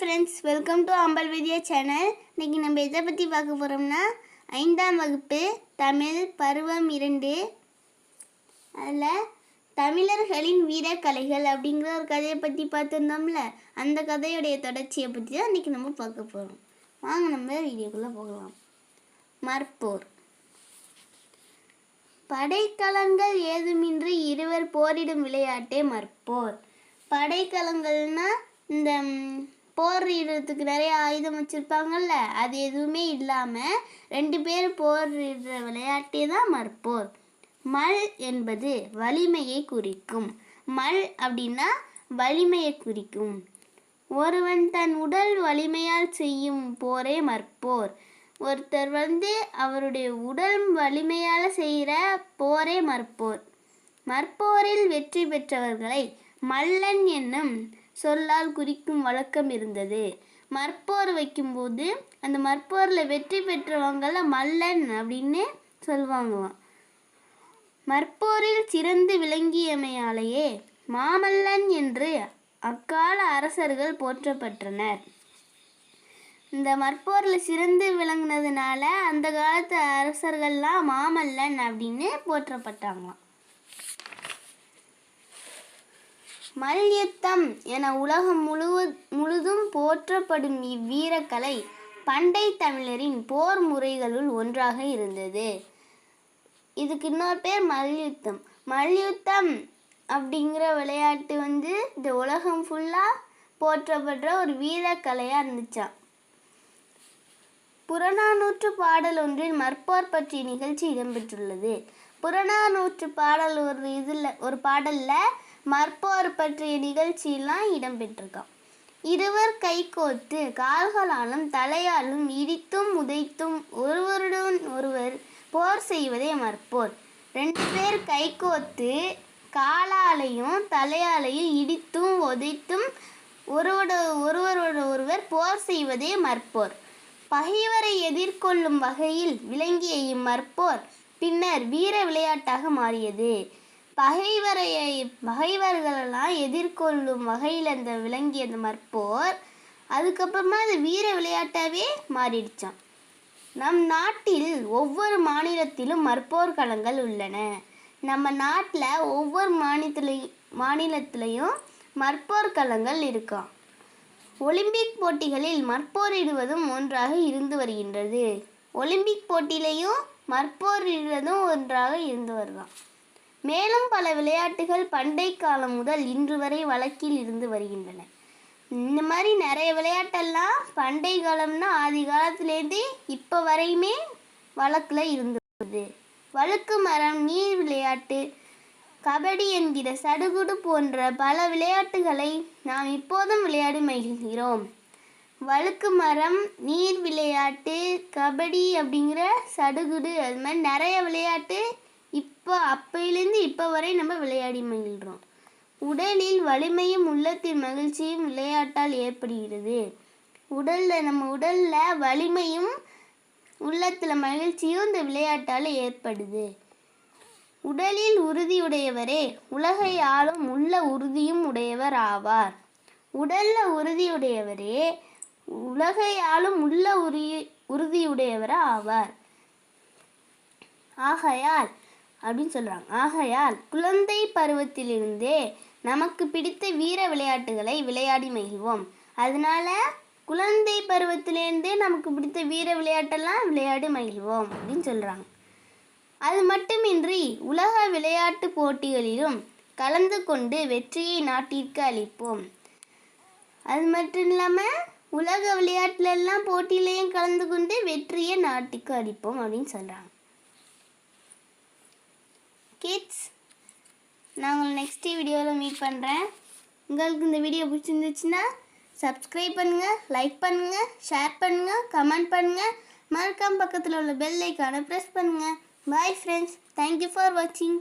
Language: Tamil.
Friends, welcome to Hanbal Vidya channel. இன்றைக்கி நம்ம எதை பற்றி பார்க்க போகிறோம்னா 5ஆம் வகுப்பு தமிழ் பருவம் 2 அதில் தமிழர்களின் வீரக்கலைகள் அப்படிங்கிற ஒரு கதையை பற்றி பார்த்துருந்தோம்ல. அந்த கதையுடைய தொடர்ச்சியை பற்றி தான் இன்றைக்கி நம்ம பார்க்க போகிறோம். வாங்க நம்ம வீடியோக்குள்ளே போகலாம். மற்போர். படைக்கலங்கள் ஏதுமின்றி இருவர் போரிடும் விளையாட்டே மற்போர். படைக்கலங்கள்னா இந்த போரிடுறதுக்கு நிறைய ஆயுதம் வச்சுருப்பாங்கள்ல, அது எதுவுமே இல்லாமல் 2 பேர் போரிடுற விளையாட்டே தான் மற்போர். மல் என்பது வலிமையை குறிக்கும். மல் அப்படின்னா வலிமையை குறிக்கும். ஒருவன் தன் உடல் வலிமையால் செய்யும் போரே மற்போர். ஒருத்தர் அவருடைய உடல் வலிமையால் செய்கிற போரே மற்போர். மற்போரில் வெற்றி பெற்றவர்களை மல்லன் என்னும் சொல்லால் குறிக்கும் வழக்கம் இருந்தது. மற்போர் வைக்கும்போது அந்த மற்போரில் வெற்றி பெற்றவங்கள மல்லன் அப்படின்னு சொல்லுவாங்களாம். மற்போரில் சிறந்து விளங்கியமையாலேயே மாமல்லன் என்று அக்கால அரசர்கள் போற்றப்பட்டனர். இந்த மற்போரில் சிறந்து விளங்கினதுனால அந்த காலத்து அரசர்கள்லாம் மாமல்லன் அப்படின்னு போற்றப்பட்டாங்களாம். மல்யுத்தம் என உலகம் முழுதும் போற்றப்படும் இவ்வீரக்கலை பண்டை தமிழரின் போர் முறைகளுள் ஒன்றாக இருந்தது. இதுக்கு இன்னொரு பேர் மல்யுத்தம். மல்யுத்தம் அப்படிங்கிற விளையாட்டு இந்த உலகம் ஃபுல்லாக போற்றப்படுற ஒரு வீரக்கலையாக இருந்துச்சான். புறநானூற்று பாடல் ஒன்றில் மற்போர் பற்றிய நிகழ்ச்சி இடம்பெற்றுள்ளது. புறநானூற்று பாடல் ஒரு பாடலில் மற்போர் பற்றிய நிகழ்ச்சியெல்லாம் இடம்பெற்றிருக்கான். இருவர் கைகோர்த்து கால்களாலும் தலையாலும் இடித்தும் உதைத்தும் ஒருவருடன் ஒருவர் போர் செய்வதே மற்போர். 2 பேர் கைகோர்த்து காலாலையும் தலையாலையும் இடித்தும் உதைத்தும் ஒருவரோட ஒருவர் போர் செய்வதே மற்போர். பகைவரை எதிர்கொள்ளும் வகையில் விளங்கிய இம்மற்போர் பின்னர் வீர விளையாட்டாக மாறியது. பகைவர்களெல்லாம் எதிர்கொள்ளும் வகையில் அந்த விளங்கிய அந்த மற்போர் அதுக்கப்புறமா அது வீர விளையாட்டாகவே மாறிடுச்சான். நம் நாட்டில் ஒவ்வொரு மாநிலத்திலும் மற்போர் களங்கள் உள்ளன. நம்ம நாட்டில் ஒவ்வொரு மாநிலத்திலையும் மற்போர் களங்கள் இருக்காம். ஒலிம்பிக் போட்டிகளில் மற்போரிடுவதும் ஒன்றாக இருந்து வருகின்றது. ஒலிம்பிக் போட்டியிலையும் மற்போரிடுவதும் ஒன்றாக இருந்து வருதான். மேலும் பல விளையாட்டுகள் பண்டை காலம் முதல் இன்று வரை வழக்கில் இருந்து வருகின்றன. இந்த மாதிரி நிறைய விளையாட்டெல்லாம் பண்டை காலம்னா ஆதி காலத்துலேருந்து இப்போ வரையுமே வழக்கில் இருந்து வருது. வழுக்கு மரம், நீர் விளையாட்டு, கபடி என்கிற சடுகுடு போன்ற பல விளையாட்டுகளை நாம் இப்போதும் விளையாடி மகிழ்கிறோம். வழுக்கு மரம், நீர் விளையாட்டு, கபடி அப்படிங்கிற சடுகுடு, அது மாதிரி நிறைய விளையாட்டு அப்பையிலேருந்து இப்போ வரை நம்ம விளையாடி மகிழ்கிறோம். உடலில் வலிமையும் உள்ளத்தின் மகிழ்ச்சியும் விளையாட்டால் ஏற்படுகிறது. நம்ம உடலில் வலிமையும் உள்ளத்தில் மகிழ்ச்சியும் இந்த விளையாட்டால் ஏற்படுது. உடலில் உறுதியுடையவரே உலகை ஆளும் உள்ள உறுதியும் உடையவர் ஆவார். உடலில் உறுதியுடையவரே உலகை ஆளும் உள்ள உறுதியுடையவர் ஆவார். ஆகையால் அப்படின்னு சொல்கிறாங்க. ஆகையால் குழந்தை பருவத்திலிருந்தே நமக்கு பிடித்த வீர விளையாட்டுகளை விளையாடி மகிழ்வோம். அதனால குழந்தை பருவத்திலேருந்தே நமக்கு பிடித்த வீர விளையாட்டெல்லாம் விளையாடி மகிழ்வோம் அப்படின்னு சொல்கிறாங்க. அது மட்டுமின்றி உலக விளையாட்டு போட்டிகளிலும் கலந்து கொண்டு வெற்றியை நாட்டிற்கு அளிப்போம். அது மட்டும் இல்லாமல் உலக விளையாட்டுலெல்லாம் போட்டியிலையும் கலந்து கொண்டு வெற்றியை நாட்டுக்கு அளிப்போம் அப்படின்னு சொல்கிறாங்க. கிட்ஸ், நான் உங்களை நெக்ஸ்ட் வீடியோவில் மீட் பண்ணுறேன். உங்களுக்கு இந்த வீடியோ பிடிச்சிருந்துச்சுன்னா சப்ஸ்கிரைப் பண்ணுங்கள், லைக் பண்ணுங்கள், ஷேர் பண்ணுங்கள், கமெண்ட் பண்ணுங்கள். மறக்காம பக்கத்தில் உள்ள பெல் ஐக்கானை ப்ரெஸ் பண்ணுங்கள். பாய் ஃப்ரெண்ட்ஸ், தேங்க்யூ ஃபார் வாட்சிங்.